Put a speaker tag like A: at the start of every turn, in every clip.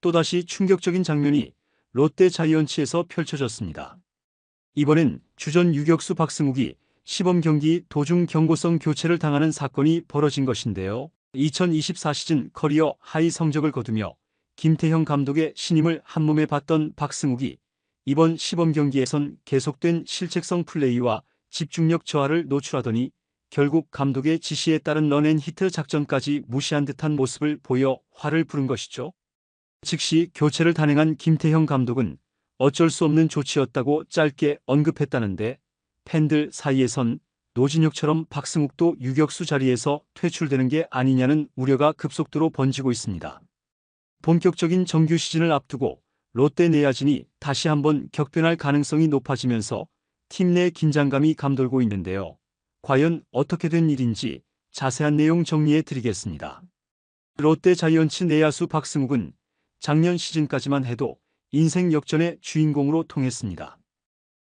A: 또다시 충격적인 장면이 롯데 자이언츠에서 펼쳐졌습니다. 이번엔 주전 유격수 박승욱이 시범 경기 도중 경고성 교체를 당하는 사건이 벌어진 것인데요. 2024 시즌 커리어 하이 성적을 거두며 김태형 감독의 신임을 한몸에 받던 박승욱이 이번 시범 경기에선 계속된 실책성 플레이와 집중력 저하를 노출하더니 결국 감독의 지시에 따른 런앤히트 작전까지 무시한 듯한 모습을 보여 화를 부른 것이죠. 즉시 교체를 단행한 김태형 감독은 어쩔 수 없는 조치였다고 짧게 언급했다는데, 팬들 사이에선 노진혁처럼 박승욱도 유격수 자리에서 퇴출되는 게 아니냐는 우려가 급속도로 번지고 있습니다. 본격적인 정규 시즌을 앞두고 롯데 내야진이 다시 한번 격변할 가능성이 높아지면서 팀 내 긴장감이 감돌고 있는데요. 과연 어떻게 된 일인지 자세한 내용 정리해 드리겠습니다. 롯데 자이언츠 내야수 박승욱은 작년 시즌까지만 해도 인생 역전의 주인공으로 통했습니다.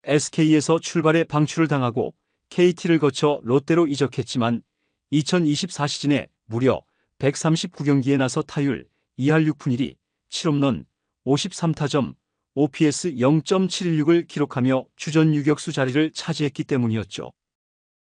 A: SK에서 출발해 방출을 당하고 KT를 거쳐 롯데로 이적했지만 2024 시즌에 무려 139경기에 나서 타율 2할 6푼 1리, 7홈런, 53타점, OPS 0.716을 기록하며 주전 유격수 자리를 차지했기 때문이었죠.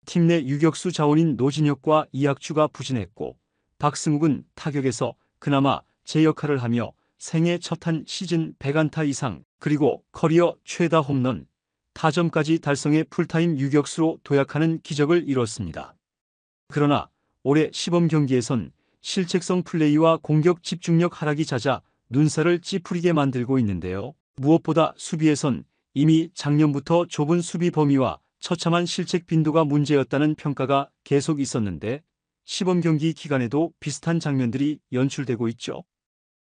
A: 팀 내 유격수 자원인 노진혁과 이학주가 부진했고 박승욱은 타격에서 그나마 제 역할을 하며 생애 첫 한 시즌 100안타 이상, 그리고 커리어 최다 홈런, 타점까지 달성해 풀타임 유격수로 도약하는 기적을 이뤘습니다. 그러나 올해 시범 경기에선 실책성 플레이와 공격 집중력 하락이 잦아 눈살을 찌푸리게 만들고 있는데요. 무엇보다 수비에선 이미 작년부터 좁은 수비 범위와 처참한 실책 빈도가 문제였다는 평가가 계속 있었는데 시범 경기 기간에도 비슷한 장면들이 연출되고 있죠.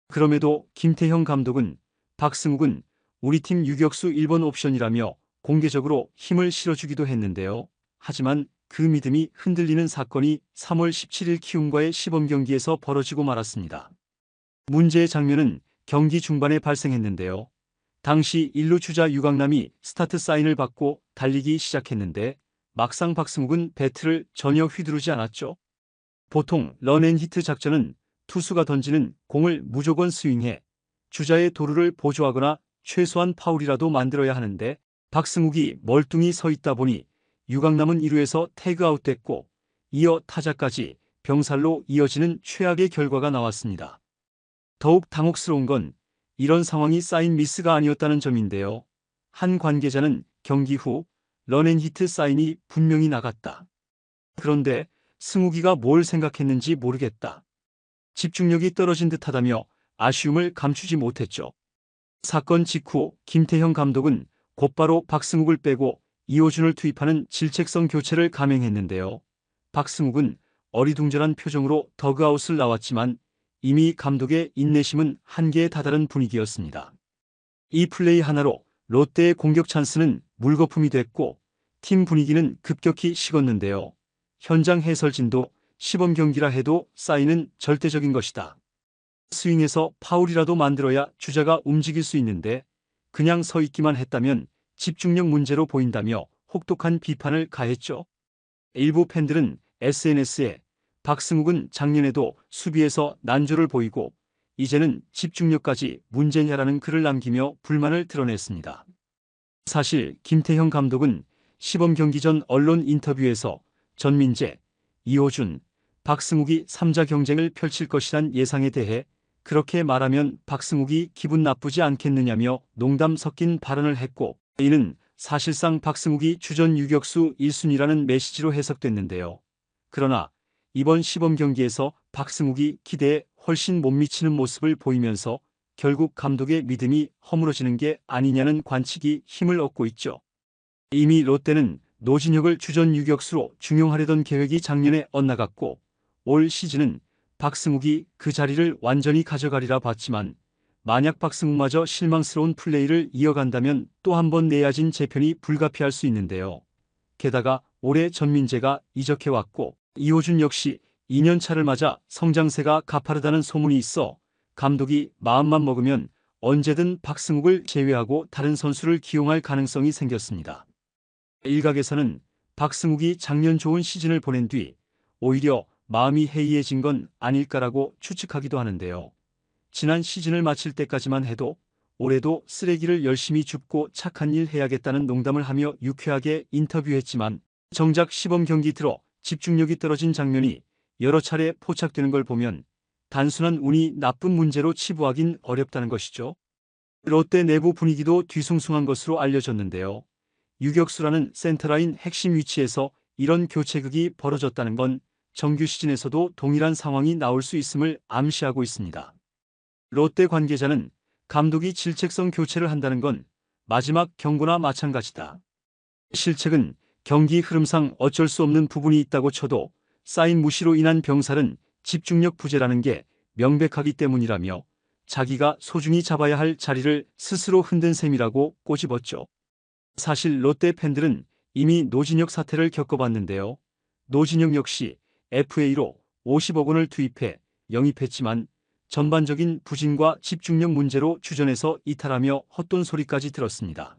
A: 그럼에도 김태형 감독은 박승욱은 우리 팀 유격수 1번 옵션이라며 공개적으로 힘을 실어주기도 했는데요. 하지만 그 믿음이 흔들리는 사건이 3월 17일 키움과의 시범 경기에서 벌어지고 말았습니다. 문제의 장면은 경기 중반에 발생했는데요. 당시 1루 주자 유강남이 스타트 사인을 받고 달리기 시작했는데 막상 박승욱은 배트를 전혀 휘두르지 않았죠. 보통 런앤히트 작전은 투수가 던지는 공을 무조건 스윙해 주자의 도루를 보조하거나 최소한 파울이라도 만들어야 하는데 박승욱이 멀뚱히 서 있다 보니 유강남은 2루에서 태그아웃됐고 이어 타자까지 병살로 이어지는 최악의 결과가 나왔습니다. 더욱 당혹스러운 건 이런 상황이 사인 미스가 아니었다는 점인데요. 한 관계자는 경기 후 런앤히트 사인이 분명히 나갔다. 그런데 승욱이가 뭘 생각했는지 모르겠다. 집중력이 떨어진 듯하다며 아쉬움을 감추지 못했죠. 사건 직후 김태형 감독은 곧바로 박승욱을 빼고 이호준을 투입하는 질책성 교체를 감행했는데요. 박승욱은 어리둥절한 표정으로 더그아웃을 나왔지만 이미 감독의 인내심은 한계에 다다른 분위기였습니다. 이 플레이 하나로 롯데의 공격 찬스는 물거품이 됐고 팀 분위기는 급격히 식었는데요. 현장 해설진도 시범 경기라 해도 사인은 절대적인 것이다. 스윙에서 파울이라도 만들어야 주자가 움직일 수 있는데 그냥 서 있기만 했다면 집중력 문제로 보인다며 혹독한 비판을 가했죠. 일부 팬들은 SNS에 박승욱은 작년에도 수비에서 난조를 보이고 이제는 집중력까지 문제냐라는 글을 남기며 불만을 드러냈습니다. 사실 김태형 감독은 시범 경기 전 언론 인터뷰에서 전민재, 이호준, 박승욱이 3자 경쟁을 펼칠 것이란 예상에 대해 그렇게 말하면 박승욱이 기분 나쁘지 않겠느냐며 농담 섞인 발언을 했고 이는 사실상 박승욱이 주전 유격수 1순위라는 메시지로 해석됐는데요. 그러나 이번 시범 경기에서 박승욱이 기대에 훨씬 못 미치는 모습을 보이면서 결국 감독의 믿음이 허물어지는 게 아니냐는 관측이 힘을 얻고 있죠. 이미 롯데는 노진혁을 주전 유격수로 중용하려던 계획이 작년에 엇나갔고 올 시즌은 박승욱이 그 자리를 완전히 가져가리라 봤지만 만약 박승욱마저 실망스러운 플레이를 이어간다면 또 한 번 내야진 재편이 불가피할 수 있는데요. 게다가 올해 전민재가 이적해왔고 이호준 역시 2년차를 맞아 성장세가 가파르다는 소문이 있어 감독이 마음만 먹으면 언제든 박승욱을 제외하고 다른 선수를 기용할 가능성이 생겼습니다. 일각에서는 박승욱이 작년 좋은 시즌을 보낸 뒤 오히려 마음이 해이해진 건 아닐까라고 추측하기도 하는데요. 지난 시즌을 마칠 때까지만 해도 올해도 쓰레기를 열심히 줍고 착한 일 해야겠다는 농담을 하며 유쾌하게 인터뷰했지만 정작 시범 경기 들어 집중력이 떨어진 장면이 여러 차례 포착되는 걸 보면 단순한 운이 나쁜 문제로 치부하긴 어렵다는 것이죠. 롯데 내부 분위기도 뒤숭숭한 것으로 알려졌는데요. 유격수라는 센터라인 핵심 위치에서 이런 교체극이 벌어졌다는 건 정규 시즌에서도 동일한 상황이 나올 수 있음을 암시하고 있습니다. 롯데 관계자는 감독이 질책성 교체를 한다는 건 마지막 경고나 마찬가지다. 실책은 경기 흐름상 어쩔 수 없는 부분이 있다고 쳐도 쌓인 무시로 인한 병살은 집중력 부재라는 게 명백하기 때문이라며 자기가 소중히 잡아야 할 자리를 스스로 흔든 셈이라고 꼬집었죠. 사실 롯데 팬들은 이미 노진혁 사태를 겪어봤는데요. 노진혁 역시 FA로 50억 원을 투입해 영입했지만 전반적인 부진과 집중력 문제로 주전에서 이탈하며 헛돈소리까지 들었습니다.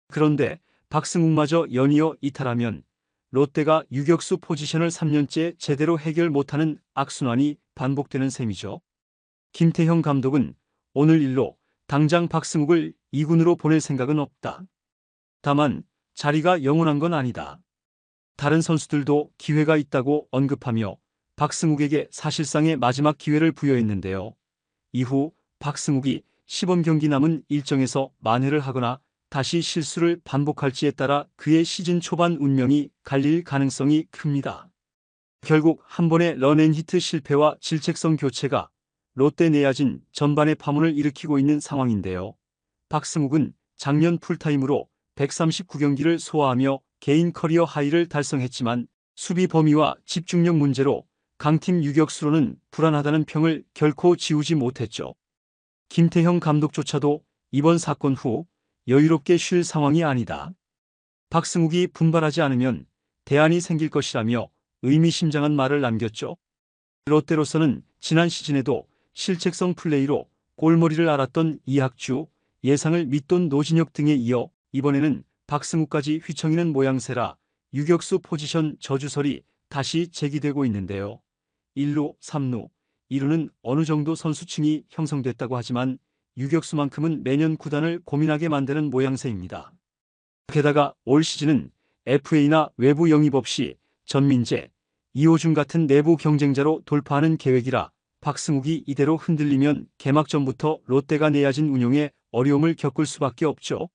A: 그런데 박승욱마저 연이어 이탈하면 롯데가 유격수 포지션을 3년째 제대로 해결 못하는 악순환이 반복되는 셈이죠. 김태형 감독은 오늘 일로 당장 박승욱을 2군으로 보낼 생각은 없다. 다만 자리가 영원한 건 아니다. 다른 선수들도 기회가 있다고 언급하며 박승욱에게 사실상의 마지막 기회를 부여했는데요. 이후 박승욱이 시범 경기 남은 일정에서 만회를 하거나 다시 실수를 반복할지에 따라 그의 시즌 초반 운명이 갈릴 가능성이 큽니다. 결국 한 번의 런앤히트 실패와 질책성 교체가 롯데 내야진 전반의 파문을 일으키고 있는 상황인데요. 박승욱은 작년 풀타임으로 139경기를 소화하며 개인 커리어 하이를 달성했지만 수비 범위와 집중력 문제로 강팀 유격수로는 불안하다는 평을 결코 지우지 못했죠. 김태형 감독조차도 이번 사건 후 여유롭게 쉴 상황이 아니다. 박승욱이 분발하지 않으면 대안이 생길 것이라며 의미심장한 말을 남겼죠. 롯데로서는 지난 시즌에도 실책성 플레이로 골머리를 앓았던 이학주, 예상을 믿던 노진혁 등에 이어 이번에는 박승욱까지 휘청이는 모양새라 유격수 포지션 저주설이 다시 제기되고 있는데요. 1루, 3루, 2루는 어느 정도 선수층이 형성됐다고 하지만 유격수만큼은 매년 구단을 고민하게 만드는 모양새입니다. 게다가 올 시즌은 FA나 외부 영입 없이 전민재, 이호준 같은 내부 경쟁자로 돌파하는 계획이라 박승욱이 이대로 흔들리면 개막 전부터 롯데가 내야진 운용에 어려움을 겪을 수밖에 없죠.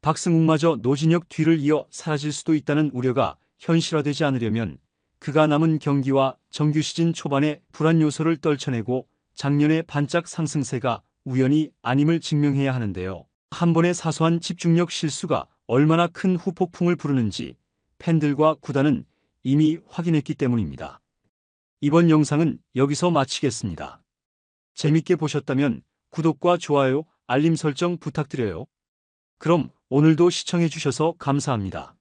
A: 박승욱마저 노진혁 뒤를 이어 사라질 수도 있다는 우려가 현실화되지 않으려면 그가 남은 경기와 정규 시즌 초반에 불안 요소를 떨쳐내고 작년의 반짝 상승세가 우연이 아님을 증명해야 하는데요. 한 번의 사소한 집중력 실수가 얼마나 큰 후폭풍을 부르는지 팬들과 구단은 이미 확인했기 때문입니다. 이번 영상은 여기서 마치겠습니다. 재밌게 보셨다면 구독과 좋아요, 알림 설정 부탁드려요. 그럼 오늘도 시청해 주셔서 감사합니다.